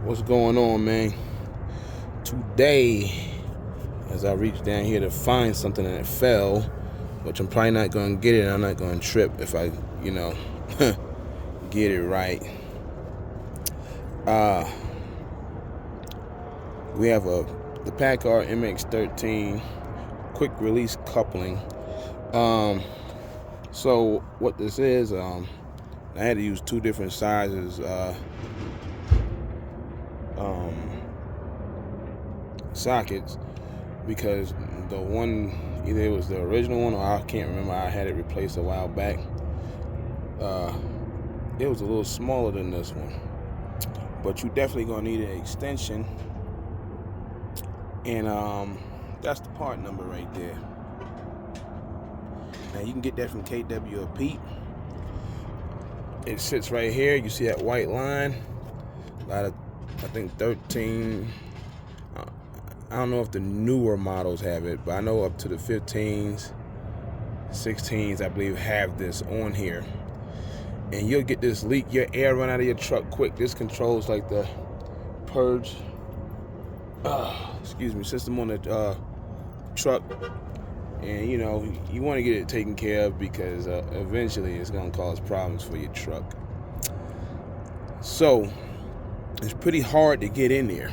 What's going on, man? Today, as I reach down here to find something that fell, which I'm probably not going to get it, I'm not going to trip if I, get it right. We have the Paccar.MX 13 quick release coupling. So what this is, I had to use two different sizes sockets because the one, either it was the original one or I can't remember, I had it replaced a while back. It was a little smaller than this one, but you definitely gonna need an extension, and that's the part number right there. Now you can get that from KW or Pete. It sits right here. You see that white line? A lot of, I think 13. I don't know if the newer models have it, but I know up to the 15s, 16s, I believe, have this on here. And you'll get this leak, your air run out of your truck quick. This controls like the purge, system on the truck. And you want to get it taken care of because eventually it's going to cause problems for your truck. So it's pretty hard to get in there,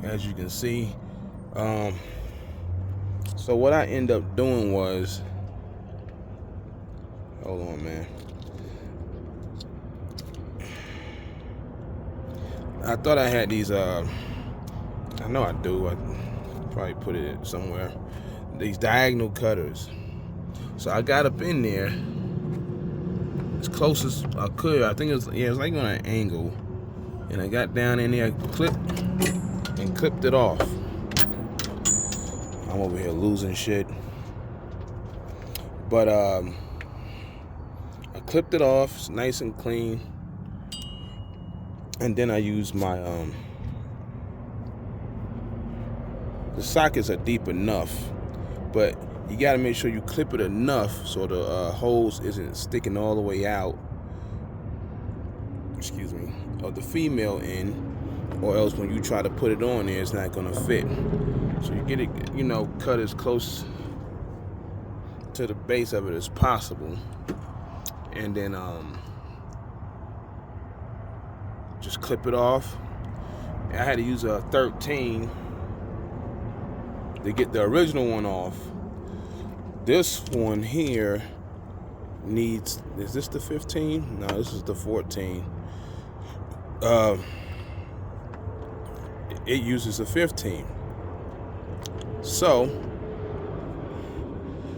as you can see. So what I ended up doing was, hold on, man. I thought I had these, I know I do, I probably put it somewhere, these diagonal cutters. So I got up in there as close as I could. I think it was like on an angle. And I got down in there, clipped it off. I'm over here losing shit. But I clipped it off, it's nice and clean. And then I used my the sockets are deep enough, but you gotta make sure you clip it enough so the hose isn't sticking all the way out, of the female end, or else when you try to put it on there, it's not gonna fit. So you get it, cut as close to the base of it as possible, and then just clip it off. I had to use a 13 to get the original one off. This one here needs, is this the 15? No, this is the 14. It uses a 15. So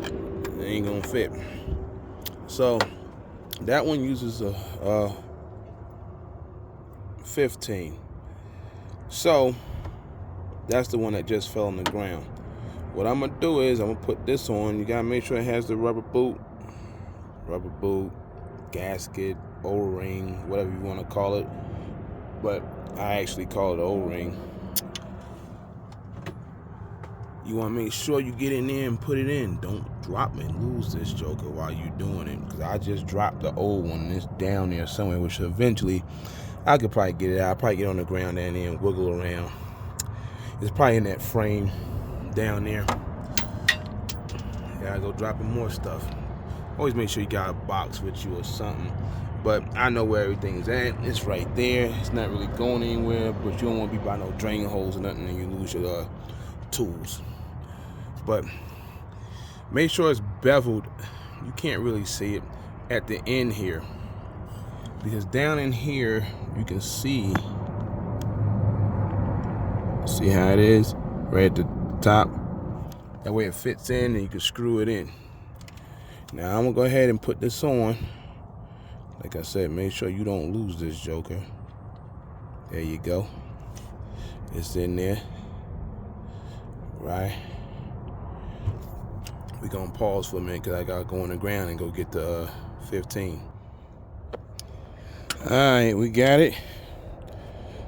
it ain't gonna fit. So that one uses a 15. So that's the one that just fell on the ground. What I'm gonna do is I'm gonna put this on. You gotta make sure it has the rubber boot, gasket, O-ring, whatever you want to call it. But I actually call it O-ring. You want to make sure you get in there and put it in. Don't drop and lose this joker while you're doing it, because I just dropped the old one and it's down there somewhere, which eventually I could probably get it out. I'll probably get on the ground down there and wiggle around. It's probably in that frame down there. Gotta go dropping more stuff. Always make sure you got a box with you or something. But I know where everything's at. It's right there. It's not really going anywhere, but you don't want to be by no drain holes or nothing and you lose your tools. But make sure it's beveled. You can't really see it at the end here, because down in here you can see how it is right at the top. That way it fits in and you can screw it in. Now I'm gonna go ahead and put this on. Like I said, make sure you don't lose this joker. There you go. It's in there. Right. We're gonna pause for a minute because I gotta go on the ground and go get the 15. Alright, we got it.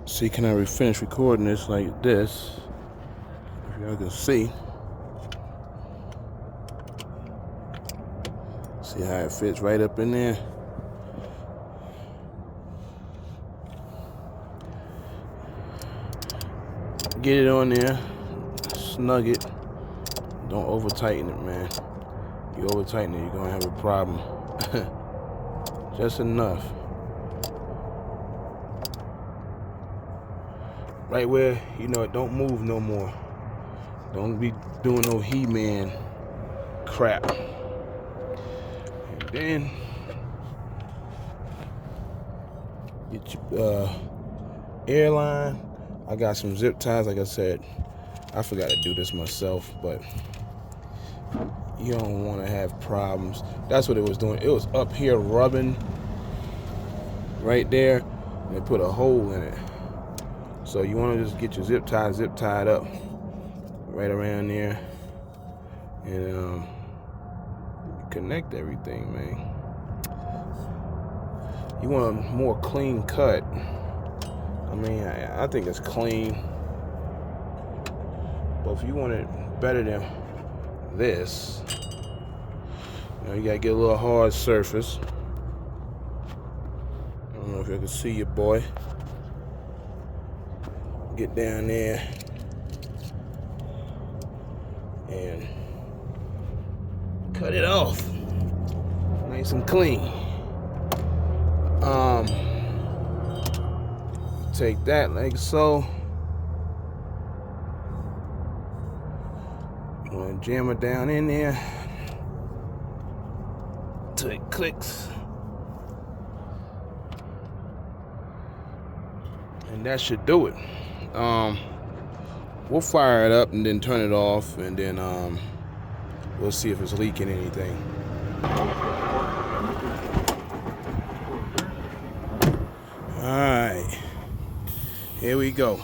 See, can I finish recording this like this? If y'all can see. See how it fits right up in there? Get it on there, snug it. Don't over tighten it, man. You over tighten it, you're gonna have a problem. Just enough. Right where, you know, it don't move no more. Don't be doing no He-Man crap. And then get your airline. I got some zip ties, like I said. I forgot to do this myself, but you don't want to have problems. That's what it was doing. It was up here rubbing right there, and it put a hole in it. So you want to just get your zip tied up right around there, and connect everything, man. You want a more clean cut. I mean, I think it's clean, but if you want it better than this, you know, you gotta get a little hard surface. I don't know if you can see your boy. Get down there and cut it off nice and clean. Take that like so. You want to jam it down in there till it clicks, and that should do it. We'll fire it up and then turn it off, and then we'll see if it's leaking anything. Alright, here we go.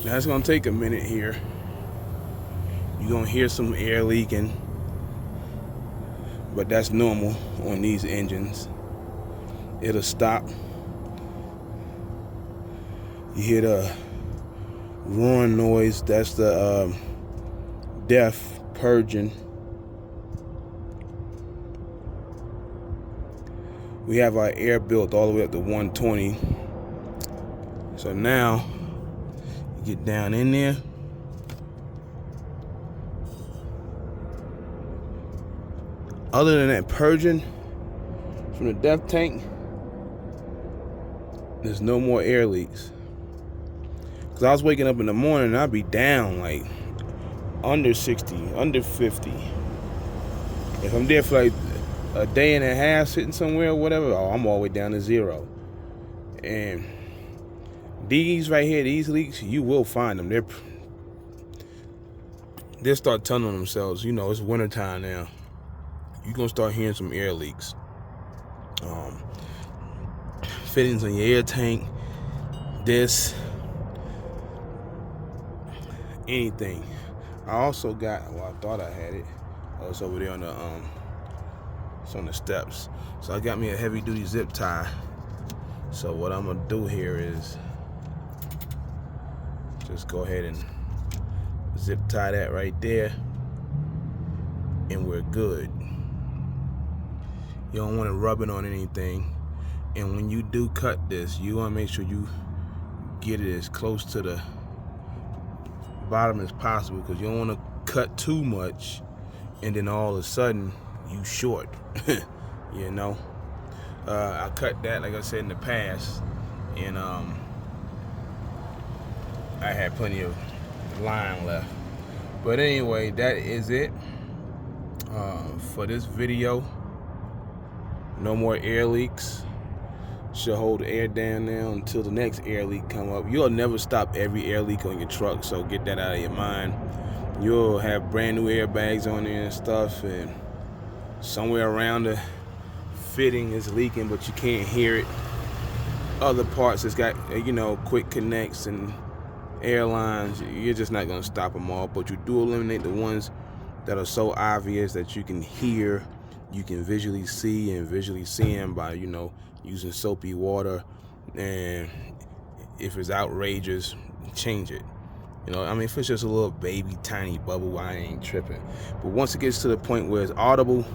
Now it's gonna take a minute here. You're gonna hear some air leaking, but that's normal on these engines. It'll stop. You hear the roaring noise, that's the DEF purging. We have our air built all the way up to 120. So now, you get down in there. Other than that purging from the DEF tank, there's no more air leaks. Cause I was waking up in the morning and I'd be down like under 60, under 50. If I'm there for like a day and a half sitting somewhere or whatever, I'm all the way down to 0. And these right here, these leaks, you will find them. They'll start telling on themselves, you know, it's wintertime now. You're gonna start hearing some air leaks. Fittings on your air tank, this, anything. I also got, well, I thought I had it. Oh, it's over there on the it's on the steps. So I got me a heavy duty zip tie. So what I'm gonna do here is just go ahead and zip tie that right there, and we're good. You don't want to rub it on anything. And when you do cut this, you want to make sure you get it as close to the bottom as possible, because you don't want to cut too much and then all of a sudden you short. You know, I cut that, like I said, in the past, and I had plenty of line left. But anyway, that is it for this video. No more air leaks. Should hold the air down now until the next air leak come up. You'll never stop every air leak on your truck, so get that out of your mind. You'll have brand new airbags on there and stuff, and somewhere around the fitting is leaking, but you can't hear it. Other parts it's got, you know, quick connects and airlines. You're just not gonna stop them all, but you do eliminate the ones that are so obvious that you can hear, you can visually see, and visually see them by, you know, using soapy water. And if it's outrageous, change it. You know, I mean, if it's just a little baby tiny bubble, I ain't tripping. But once it gets to the point where it's audible,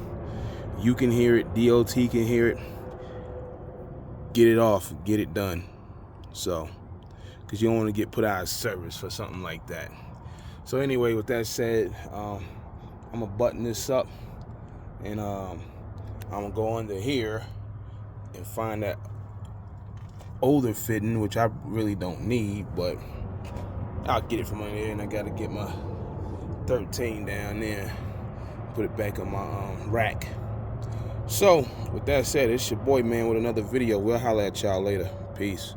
you can hear it, DOT can hear it, get it off, get it done. So because you don't want to get put out of service for something like that. So anyway, with that said, I'm gonna button this up, and I'm gonna go under here and find that older fitting, which I really don't need, but I'll get it from under there. And I gotta get my 13 down there, put it back on my rack. So with that said, it's your boy, man, with another video. We'll holler at y'all later. Peace.